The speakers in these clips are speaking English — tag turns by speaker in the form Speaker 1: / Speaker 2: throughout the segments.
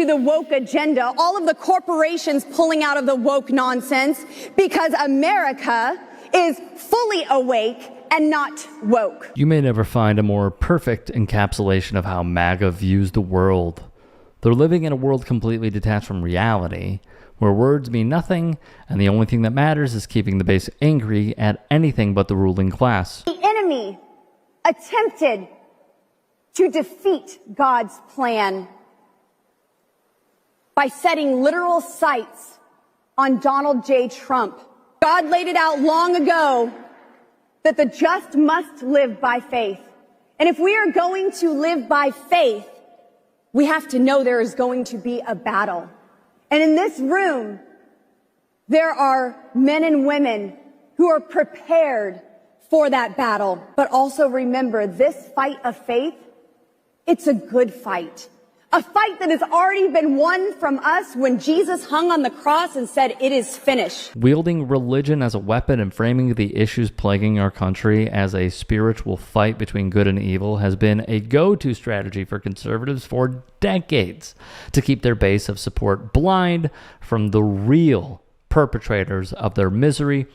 Speaker 1: to the woke agenda, all of the corporations pulling out of the woke nonsense, because America is fully awake and not woke.
Speaker 2: You may never find a more perfect encapsulation of how MAGA views the world. They're living in a world completely detached from reality, where words mean nothing, and the only thing that matters is keeping the base angry at anything but the ruling class.
Speaker 1: The enemy attempted to defeat God's plan by setting literal sights on Donald J. Trump. God laid it out long ago that the just must live by faith. And if we are going to live by faith, we have to know there is going to be a battle. And in this room, there are men and women who are prepared for that battle. But also remember, this fight of faith, it's a good fight. A fight that has already been won from us when Jesus hung on the cross and said, "It is finished."
Speaker 2: Wielding religion as a weapon and framing the issues plaguing our country as a spiritual fight between good and evil has been a go-to strategy for conservatives for decades to keep their base of support blind from the real perpetrators of their misery,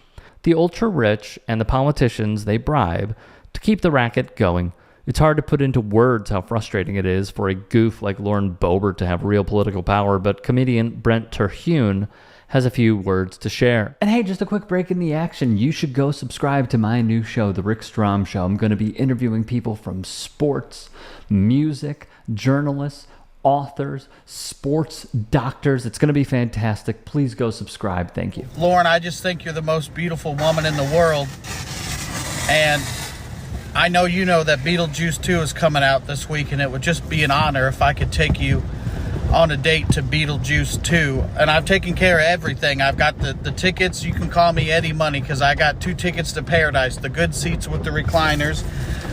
Speaker 2: the ultra-rich and the politicians they bribe to keep the racket going. It's hard to put into words how frustrating it is for a goof like Lauren Boebert to have real political power, but comedian Brent Terhune has a few words to share.
Speaker 3: And hey, just a quick break in the action. You should go subscribe to my new show, The Rick Strom Show. I'm going to be interviewing people from sports, music, journalists, authors, sports doctors. It's going to be fantastic. Please go subscribe. Thank you.
Speaker 4: Lauren, I just think you're the most beautiful woman in the world. And I know you know that Beetlejuice 2 is coming out this week, and it would just be an honor if I could take you on a date to Beetlejuice 2. And I've taken care of everything. I've got the tickets. You can call me Eddie Money because I got 2 tickets to Paradise, the good seats with the recliners.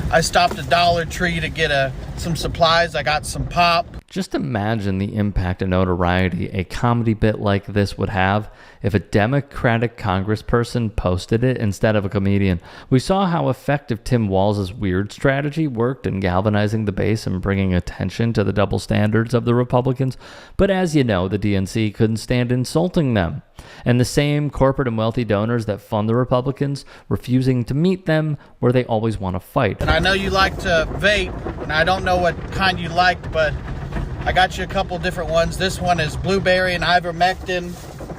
Speaker 4: I stopped at Dollar Tree to get some supplies. I got some pop.
Speaker 2: Just imagine the impact and notoriety a comedy bit like this would have if a Democratic congressperson posted it instead of a comedian. We saw how effective Tim Walz's weird strategy worked in galvanizing the base and bringing attention to the double standards of the Republicans. But as you know, the DNC couldn't stand insulting them. And the same corporate and wealthy donors that fund the Republicans refusing to meet them where they always want to fight.
Speaker 4: And I know you like to vape, and I don't know what kind you liked, but I got you a couple different ones. This one is blueberry and ivermectin,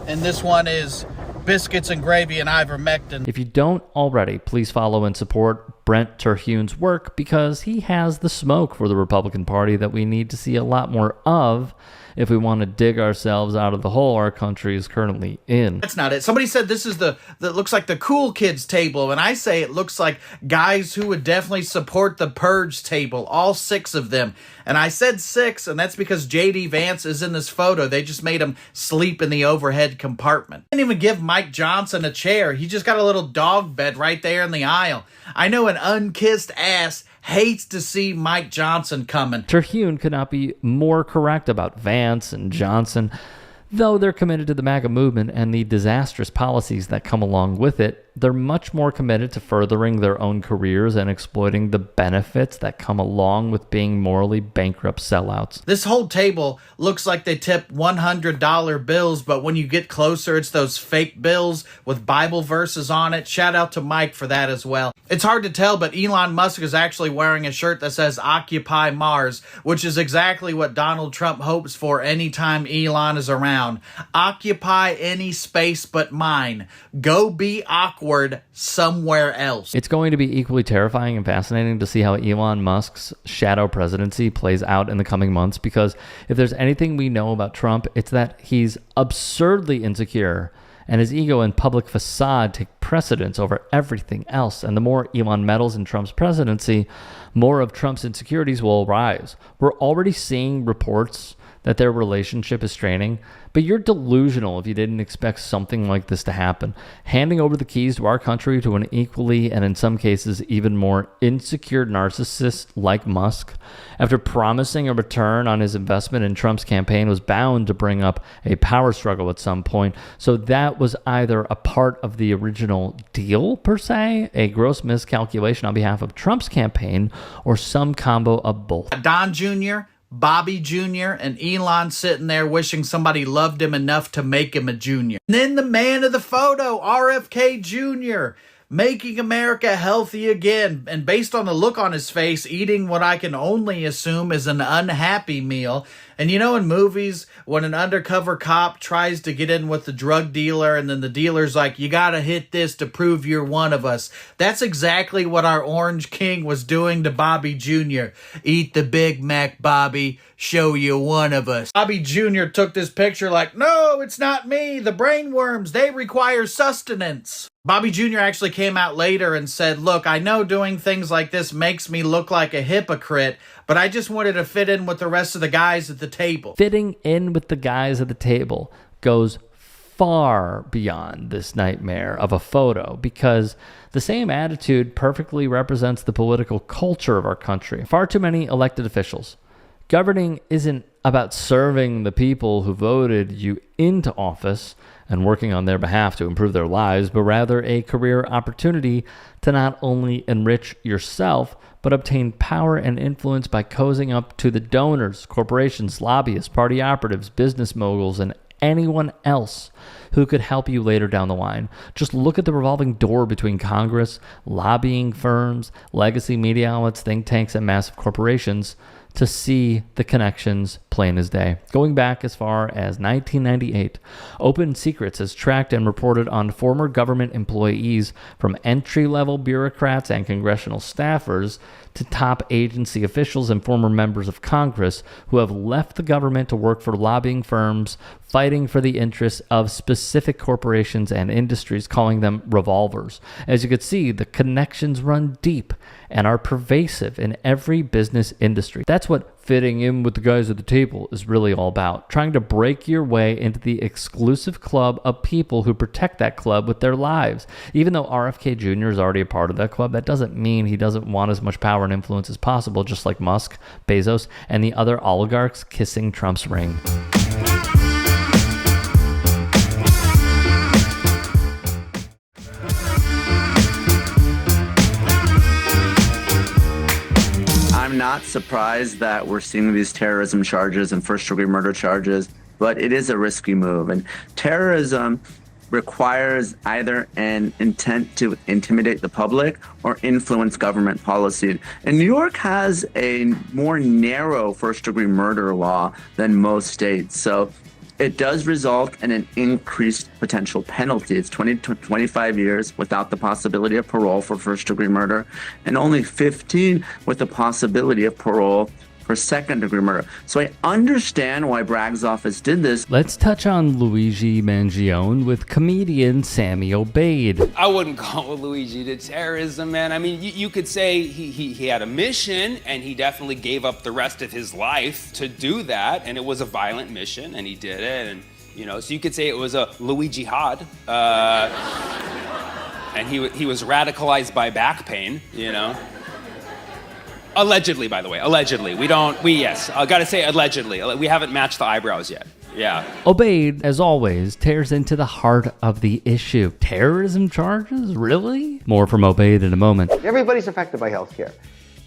Speaker 4: and this one is biscuits and gravy and ivermectin.
Speaker 2: If you don't already, please follow and support Brent Terhune's work because he has the smoke for the Republican Party that we need to see a lot more of if we want to dig ourselves out of the hole our country is currently in.
Speaker 4: That's not it. Somebody said this is that looks like the cool kids table, and I say it looks like guys who would definitely support the purge table, all 6 of them. And I said 6, and that's because JD Vance is in this photo. They just made him sleep in the overhead compartment. They didn't even give Mike Johnson a chair. He just got a little dog bed right there in the aisle. I know an unkissed ass hates to see Mike Johnson coming.
Speaker 2: Terhune could not be more correct about Vance and Johnson. Though they're committed to the MAGA movement and the disastrous policies that come along with it, they're much more committed to furthering their own careers and exploiting the benefits that come along with being morally bankrupt sellouts.
Speaker 4: This whole table looks like they tip $100 bills, but when you get closer, it's those fake bills with Bible verses on it. Shout out to Mike for that as well. It's hard to tell, but Elon Musk is actually wearing a shirt that says Occupy Mars, which is exactly what Donald Trump hopes for anytime Elon is around. Occupy any space but mine. Go be awkward somewhere else.
Speaker 2: It's going to be equally terrifying and fascinating to see how Elon Musk's shadow presidency plays out in the coming months, because if there's anything we know about Trump, it's that he's absurdly insecure and his ego and public facade take precedence over everything else. And the more Elon meddles in Trump's presidency, more of Trump's insecurities will rise. We're already seeing reports that their relationship is straining, but you're delusional if you didn't expect something like this to happen. Handing over the keys to our country to an equally, and in some cases even more, insecure narcissist like Musk, after promising a return on his investment in Trump's campaign, was bound to bring up a power struggle at some point. So that was either a part of the original deal, per se, a gross miscalculation on behalf of Trump's campaign, or some combo of both.
Speaker 4: Don Jr., Bobby Jr. and Elon sitting there wishing somebody loved him enough to make him a junior. And then the man of the photo, RFK Jr., making America healthy again. And based on the look on his face, eating what I can only assume is an unhappy meal. And you know, in movies, when an undercover cop tries to get in with the drug dealer and then the dealer's like, you gotta hit this to prove you're one of us. That's exactly what our Orange King was doing to Bobby Jr. Eat the Big Mac, Bobby. Show you one of us. Bobby Jr. took this picture like, no, it's not me. The brainworms, they require sustenance. Bobby Jr. actually came out later and said, look, I know doing things like this makes me look like a hypocrite, but I just wanted to fit in with the rest of the guys at the table.
Speaker 2: Fitting in with the guys at the table goes far beyond this nightmare of a photo, because the same attitude perfectly represents the political culture of our country. Far too many elected officials. Governing isn't about serving the people who voted you into office and working on their behalf to improve their lives, but rather a career opportunity to not only enrich yourself, but obtain power and influence by cozying up to the donors, corporations, lobbyists, party operatives, business moguls, and anyone else who could help you later down the line. Just look at the revolving door between Congress, lobbying firms, legacy media outlets, think tanks, and massive corporations to see the connections plain as day. Going back as far as 1998, Open Secrets has tracked and reported on former government employees, from entry-level bureaucrats and congressional staffers to top agency officials and former members of Congress who have left the government to work for lobbying firms fighting for the interests of specific corporations and industries, calling them revolvers. As you could see, the connections run deep and are pervasive in every business industry. That's what fitting in with the guys at the table is really all about. Trying to break your way into the exclusive club of people who protect that club with their lives. Even though RFK Jr. is already a part of that club, that doesn't mean he doesn't want as much power and influence as possible, just like Musk, Bezos, and the other oligarchs kissing Trump's ring.
Speaker 5: I'm not surprised that we're seeing these terrorism charges and first-degree murder charges, but it is a risky move. And terrorism requires either an intent to intimidate the public or influence government policy. And New York has a more narrow first-degree murder law than most states. So it does result in an increased potential penalty. It's 20 to 25 years without the possibility of parole for first-degree murder, and only 15 with the possibility of parole for second-degree murder. So I understand why Bragg's office did this.
Speaker 2: Let's touch on Luigi Mangione with comedian Sammy Obeid.
Speaker 6: I wouldn't call Luigi to terrorism, man. I mean, you could say he had a mission, and he definitely gave up the rest of his life to do that, and it was a violent mission, and he did it, and you know, so you could say it was a Luigi jihad, and he was radicalized by back pain, you know. Allegedly, by the way, allegedly. Yes, I gotta say allegedly. We haven't matched the eyebrows yet. Yeah.
Speaker 2: Obeid, as always, tears into the heart of the issue. Terrorism charges? Really? More from Obeid in a moment.
Speaker 7: Everybody's affected by healthcare.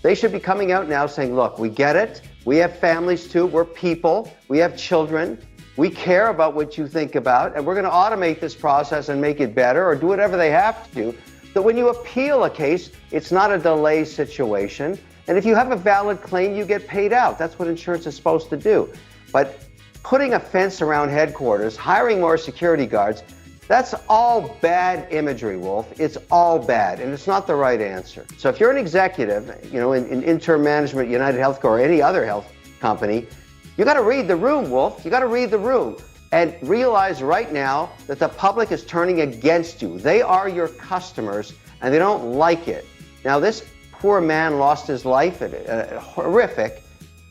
Speaker 7: They should be coming out now saying, look, we get it. We have families too. We're people. We have children. We care about what you think about, and we're going to automate this process and make it better or do whatever they have to do. So when you appeal a case, it's not a delay situation. And if you have a valid claim, you get paid out. That's what insurance is supposed to do. But putting a fence around headquarters, hiring more security guards, that's all bad imagery, Wolf. It's all bad, and it's not the right answer. So if you're an executive, you know, in interim management, United Healthcare, or any other health company, you got to read the room, Wolf. You got to read the room and realize right now that the public is turning against you. They are your customers, and they don't like it. Now, this poor man lost his life, horrific.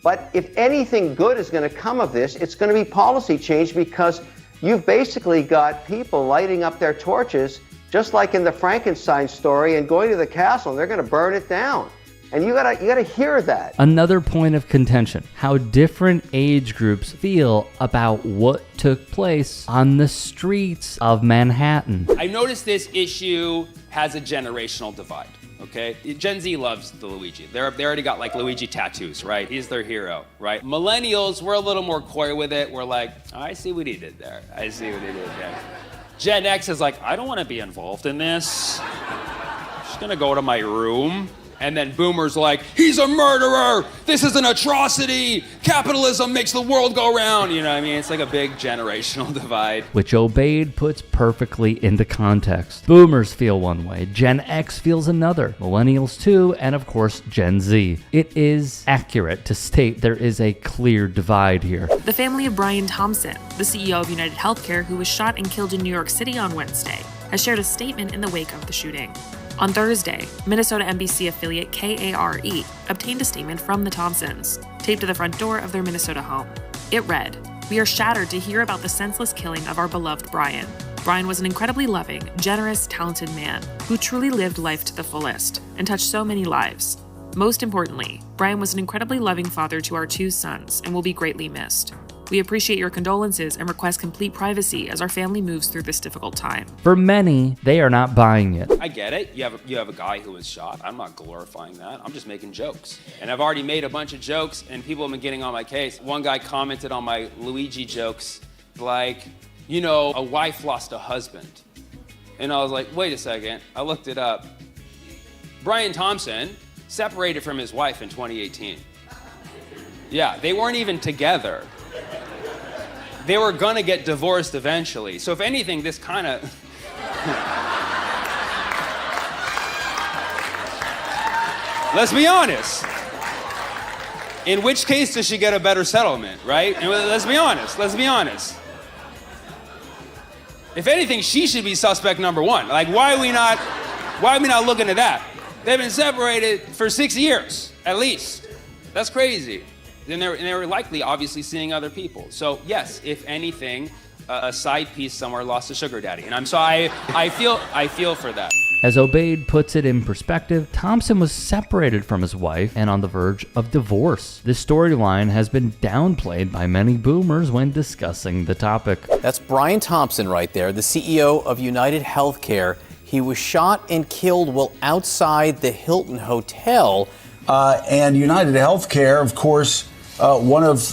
Speaker 7: But if anything good is going to come of this, it's going to be policy change, because you've basically got people lighting up their torches, just like in the Frankenstein story, and going to the castle, and they're going to burn it down. And you gotta hear that.
Speaker 2: Another point of contention: how different age groups feel about what took place on the streets of Manhattan.
Speaker 6: I noticed this issue has a generational divide. okay? Gen Z loves the Luigi. They already got like Luigi tattoos, right? He's their hero, right? Millennials, we're a little more coy with it. We're like, oh, I see what he did there. I see what he did there. Gen X is like, I don't want to be involved in this. I'm just gonna go to my room. And then boomers like, he's a murderer! This is an atrocity! Capitalism makes the world go round! You know what I mean? It's like a big generational divide.
Speaker 2: Which Obeid puts perfectly into context. Boomers feel one way, Gen X feels another, millennials too, and of course Gen Z. It is accurate to state there is a clear divide here.
Speaker 8: The family of Brian Thompson, the CEO of United Healthcare, who was shot and killed in New York City on Wednesday, has shared a statement in the wake of the shooting. On Thursday, Minnesota NBC affiliate KARE obtained a statement from the Thompsons, taped to the front door of their Minnesota home. It read, "We are shattered to hear about the senseless killing of our beloved Brian. Brian was an incredibly loving, generous, talented man who truly lived life to the fullest and touched so many lives. Most importantly, Brian was an incredibly loving father to our 2 sons and will be greatly missed. We appreciate your condolences and request complete privacy as our family moves through this difficult time."
Speaker 2: For many, they are not buying it.
Speaker 6: I get it. You have a guy who was shot. I'm not glorifying that. I'm just making jokes. And I've already made a bunch of jokes, and people have been getting on my case. One guy commented on my Luigi jokes, like, you know, a wife lost a husband. And I was like, wait a second. I looked it up. Brian Thompson separated from his wife in 2018. Yeah, they weren't even together. They were gonna get divorced eventually. So if anything, this kind of... Let's be honest. In which case does she get a better settlement, right? Let's be honest. If anything, she should be suspect number 1. Like, why are we not looking at that? They've been separated for 6 years, at least. That's crazy. And they were likely, obviously, seeing other people. So yes, if anything, a side piece somewhere lost a sugar daddy. And I feel for that.
Speaker 2: As Obeid puts it in perspective, Thompson was separated from his wife and on the verge of divorce. This storyline has been downplayed by many boomers when discussing the topic.
Speaker 9: That's Brian Thompson right there, the CEO of United Healthcare. He was shot and killed while outside the Hilton Hotel.
Speaker 10: And United Healthcare, of course, one of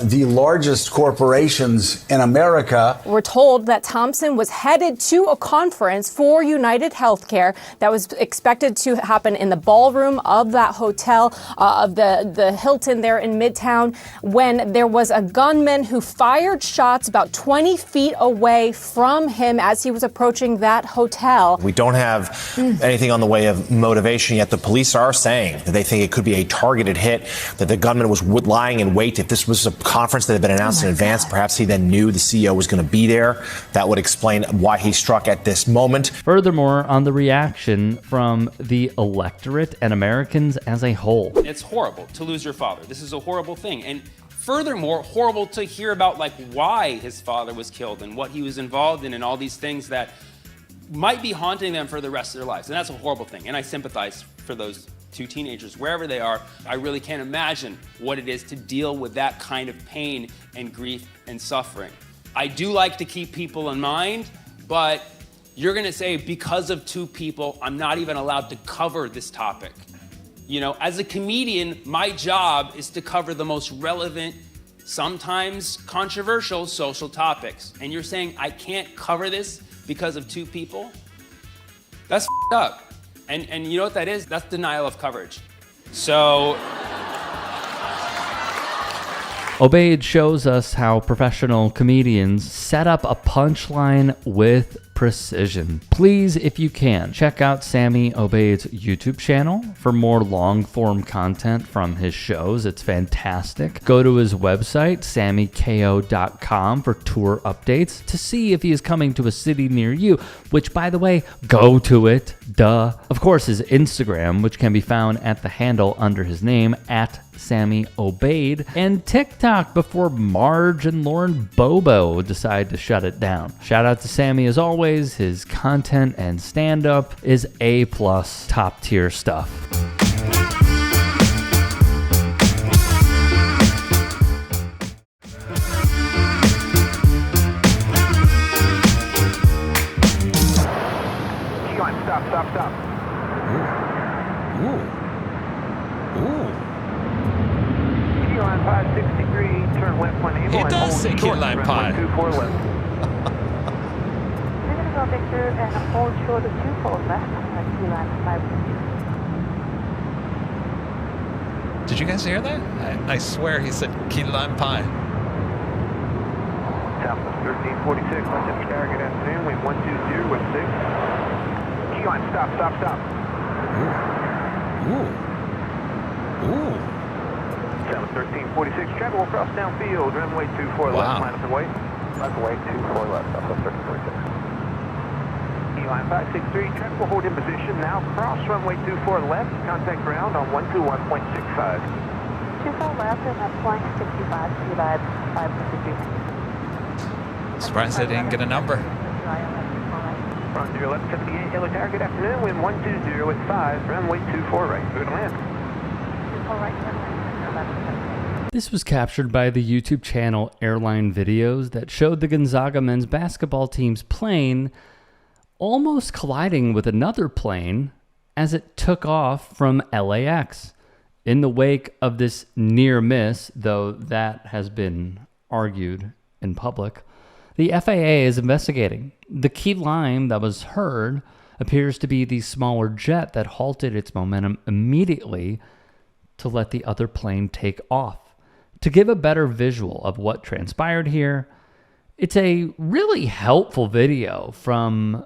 Speaker 10: the largest corporations in America.
Speaker 11: We're told that Thompson was headed to a conference for United Healthcare that was expected to happen in the ballroom of that hotel, of the Hilton there in Midtown, when there was a gunman who fired shots about 20 feet away from him as he was approaching that hotel.
Speaker 12: We don't have anything on the way of motivation yet. The police are saying that they think it could be a targeted hit, that the gunman was lying in wait. If this was a conference that had been announced in advance, perhaps he then knew the CEO was going to be there. That would explain why he struck at this moment.
Speaker 2: Furthermore, on the reaction from the electorate and Americans as a whole.
Speaker 6: It's horrible to lose your father. This is a horrible thing. And furthermore, horrible to hear about like why his father was killed and what he was involved in and all these things that might be haunting them for the rest of their lives. And that's a horrible thing. And I sympathize for those 2 teenagers, wherever they are. I really can't imagine what it is to deal with that kind of pain and grief and suffering. I do like to keep people in mind, but you're gonna say because of 2 people, I'm not even allowed to cover this topic. You know, as a comedian, my job is to cover the most relevant, sometimes controversial social topics. And you're saying I can't cover this because of 2 people? That's f***ed up. And you know what that is? That's denial of coverage. So...
Speaker 2: Obeid shows us how professional comedians set up a punchline with precision. Please, if you can, check out Sammy Obeid's YouTube channel for more long-form content from his shows. It's fantastic. Go to his website, sammyko.com, for tour updates to see if he is coming to a city near you, which, by the way, go to it, duh. Of course, his Instagram, which can be found at the handle under his name, at Sammy Obeid, and TikTok before Marge and Lauren Bobo decide to shut it down. Shout out to Sammy as always. His content and stand-up is A+, top tier stuff.
Speaker 13: Stop. Key line 563, turn left when able.
Speaker 14: It does say key line pi.
Speaker 13: 24 left.
Speaker 15: We're going to go Victor and hold short of 24 left on key line 563.
Speaker 14: Did you guys hear that? I swear he said key line pi.
Speaker 13: Southwest 1346, left center star, good afternoon, wind 120 with 6. Key line, stop.
Speaker 14: Ooh.
Speaker 13: Southwest 1346, travel across downfield, runway 24 left, line up and wait. Runway 24 left, Southwest 1346. Key line 563, traffic will hold in position, now cross runway 24 left, contact ground on 121.65.
Speaker 15: 24 left and that's flying 65, key line 563.
Speaker 14: Surprised I didn't get a number.
Speaker 13: Ron 1178, yellow tower, good afternoon, wind 120 at 5, runway 24 right, clear to land.
Speaker 15: 24 right, clear to land.
Speaker 2: This was captured by the YouTube channel Airline Videos that showed the Gonzaga men's basketball team's plane almost colliding with another plane as it took off from LAX. In the wake of this near miss, though that has been argued in public, the FAA is investigating. The key line that was heard appears to be the smaller jet that halted its momentum immediately to let the other plane take off. To give a better visual of what transpired here, it's a really helpful video from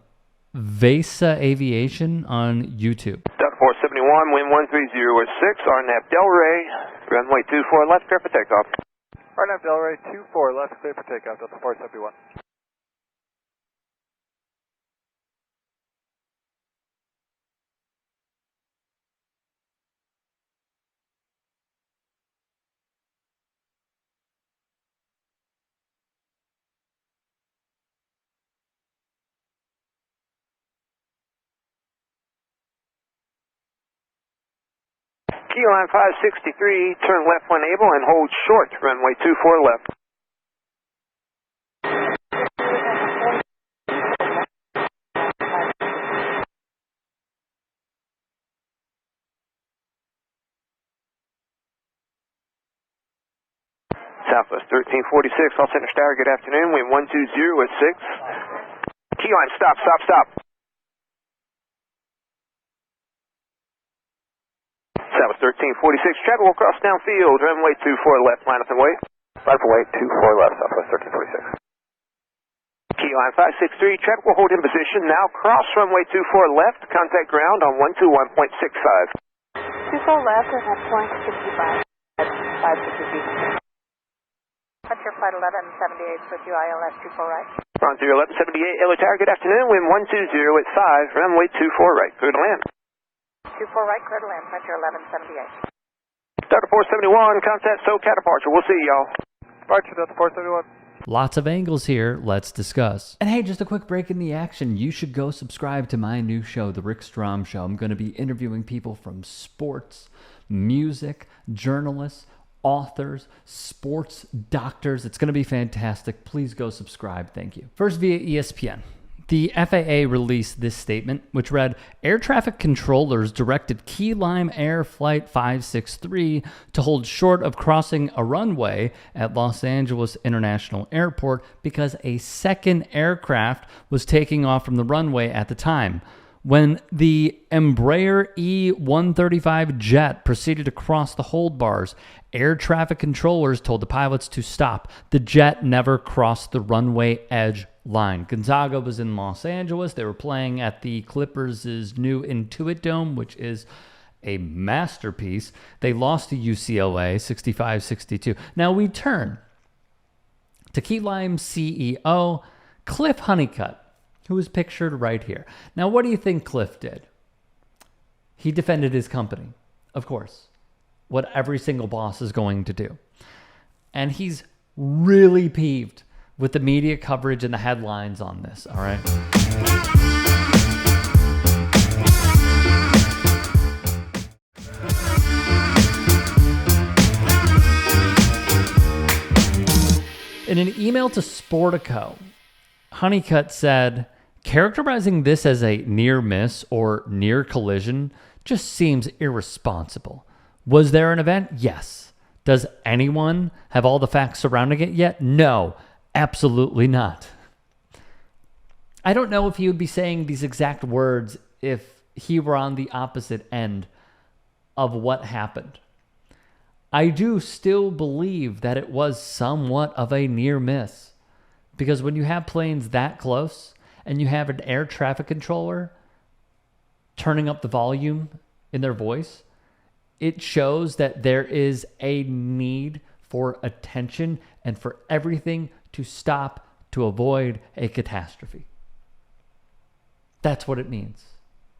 Speaker 2: Vasa Aviation on YouTube.
Speaker 13: Delta 471, wind 130 6, RNAV Delray, runway 24 left, clear for takeoff. RNAV Delray 24 left, clear for takeoff, Delta 471. Key line 563, turn left when able and hold short, runway 24 left. Southwest 1346, all center star, good afternoon, wind 120 at 6. Key line, stop. Southwest 1346, travel across downfield, runway 24 left, line up and wait. Runway 24 left, Southwest 1346. Key line 563, traffic will hold in position, now cross runway 24 left, contact ground on 121.65.
Speaker 15: 24 left and that's flying 65, 563. Frontier Flight 1178 with you, ILS 24 right.
Speaker 13: Frontier 1178, yellow tower, good afternoon, wind 120 at 5, runway 24 right, clear to land.
Speaker 15: 24 right, clear to land, Frontier 1178.
Speaker 13: Delta 471, contact SoCal departure, we'll see y'all. Departure, Delta 471.
Speaker 2: Lots of angles here, let's discuss. And hey, just a quick break in the action. You should go subscribe to my new show, The Rick Strom Show. I'm going to be interviewing people from sports, music, journalists, authors, sports doctors. It's going to be fantastic. Please go subscribe. Thank you. First, via ESPN. The FAA released this statement, which read, air traffic controllers directed Key Lime Air Flight 563 to hold short of crossing a runway at Los Angeles International Airport because a second aircraft was taking off from the runway at the time. When the Embraer E-135 jet proceeded to cross the hold bars, air traffic controllers told the pilots to stop. The jet never crossed the runway edge line. Gonzaga was in Los Angeles. They were playing at the Clippers' new Intuit Dome, which is a masterpiece. They lost to UCLA 65-62. Now we turn to Key Lime CEO Cliff Honeycutt, who is pictured right here. Now, what do you think Cliff did? He defended his company, of course, what every single boss is going to do. And he's really peeved with the media coverage and the headlines on this, all right? In an email to Sportico, Honeycutt said, characterizing this as a near miss or near collision just seems irresponsible. Was there an event? Yes. Does anyone have all the facts surrounding it yet? No, absolutely not. I don't know if he would be saying these exact words if he were on the opposite end of what happened. I do still believe that it was somewhat of a near miss, because when you have planes that close and you have an air traffic controller turning up the volume in their voice, it shows that there is a need for attention and for everything to stop to avoid a catastrophe. That's what it means.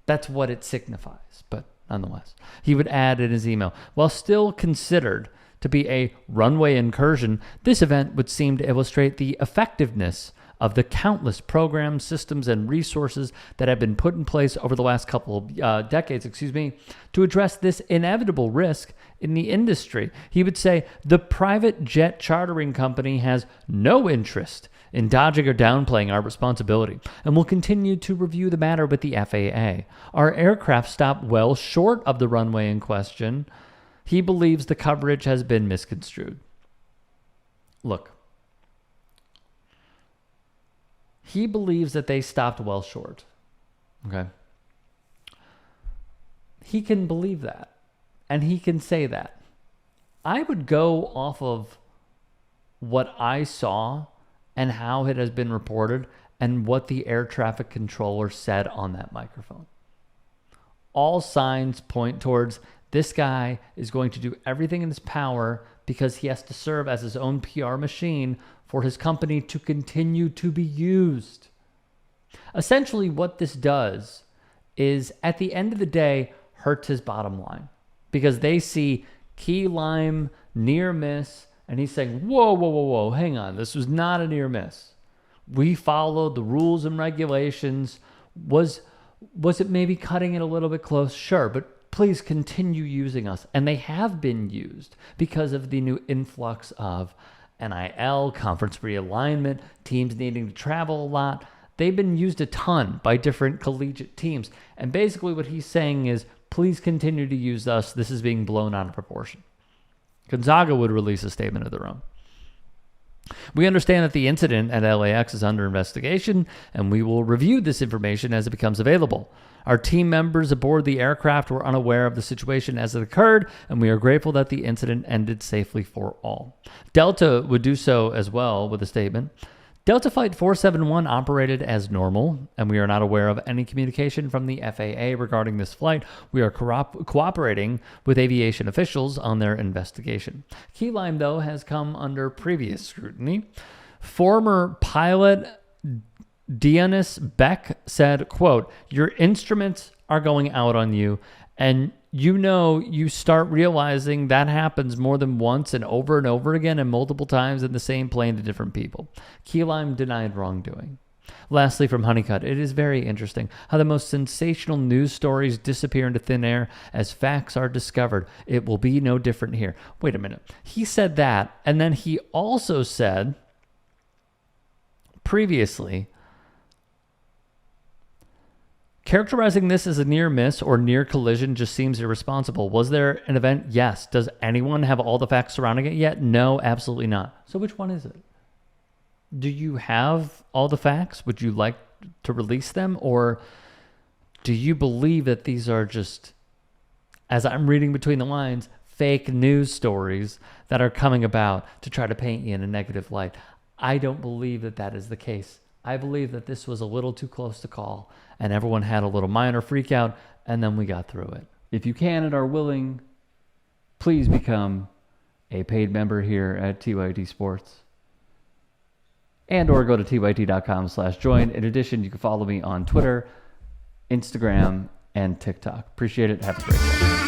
Speaker 2: That's what it signifies. But nonetheless, he would add in his email, while still considered to be a runway incursion, this event would seem to illustrate the effectiveness of the countless programs, systems, and resources that have been put in place over the last couple of decades, to address this inevitable risk in the industry. He would say the private jet chartering company has no interest in dodging or downplaying our responsibility, and will continue to review the matter with the FAA. Our aircraft stopped well short of the runway in question. He believes the coverage has been misconstrued. Look, he believes that they stopped well short. Okay? He can believe that, and he can say that. I would go off of what I saw and how it has been reported and what the air traffic controller said on that microphone. All signs point towards this guy is going to do everything in his power because he has to serve as his own PR machine for his company to continue to be used. Essentially, what this does is, at the end of the day, hurts his bottom line, because they see key lime, near miss, and he's saying, whoa, hang on. This was not a near miss. We followed the rules and regulations. Was it maybe cutting it a little bit close? Sure, but please continue using us. And they have been used because of the new influx of NIL, conference realignment, teams needing to travel a lot. They've been used a ton by different collegiate teams. And basically what he's saying is, please continue to use us. This is being blown out of proportion. Gonzaga would release a statement of their own. We understand that the incident at LAX is under investigation, and we will review this information as it becomes available. Our team members aboard the aircraft were unaware of the situation as it occurred, and we are grateful that the incident ended safely for all. Delta would do so as well with a statement. Delta Flight 471 operated as normal, and we are not aware of any communication from the FAA regarding this flight. We are cooperating with aviation officials on their investigation. Key lime, though, has come under previous scrutiny. Former pilot Dianis Beck said, quote, "Your instruments are going out on you, and you start realizing that happens more than once and over again and multiple times in the same plane to different people." Key lime denied wrongdoing. Lastly, from Honeycutt, it is very interesting how the most sensational news stories disappear into thin air as facts are discovered. It will be no different here. Wait a minute. He said that, and then he also said previously, characterizing this as a near miss or near collision just seems irresponsible. Was there an event? Yes. Does anyone have all the facts surrounding it yet? No, absolutely not. So which one is it? Do you have all the facts? Would you like to release them? Or do you believe that these are just, as I'm reading between the lines, fake news stories that are coming about to try to paint you in a negative light? I don't believe that that is the case. I believe that this was a little too close to call, and everyone had a little minor freak out, and then we got through it. If you can and are willing, please become a paid member here at TYT Sports, and or go to tyt.com/join. In addition, you can follow me on Twitter, Instagram, and TikTok. Appreciate it. Have a great day.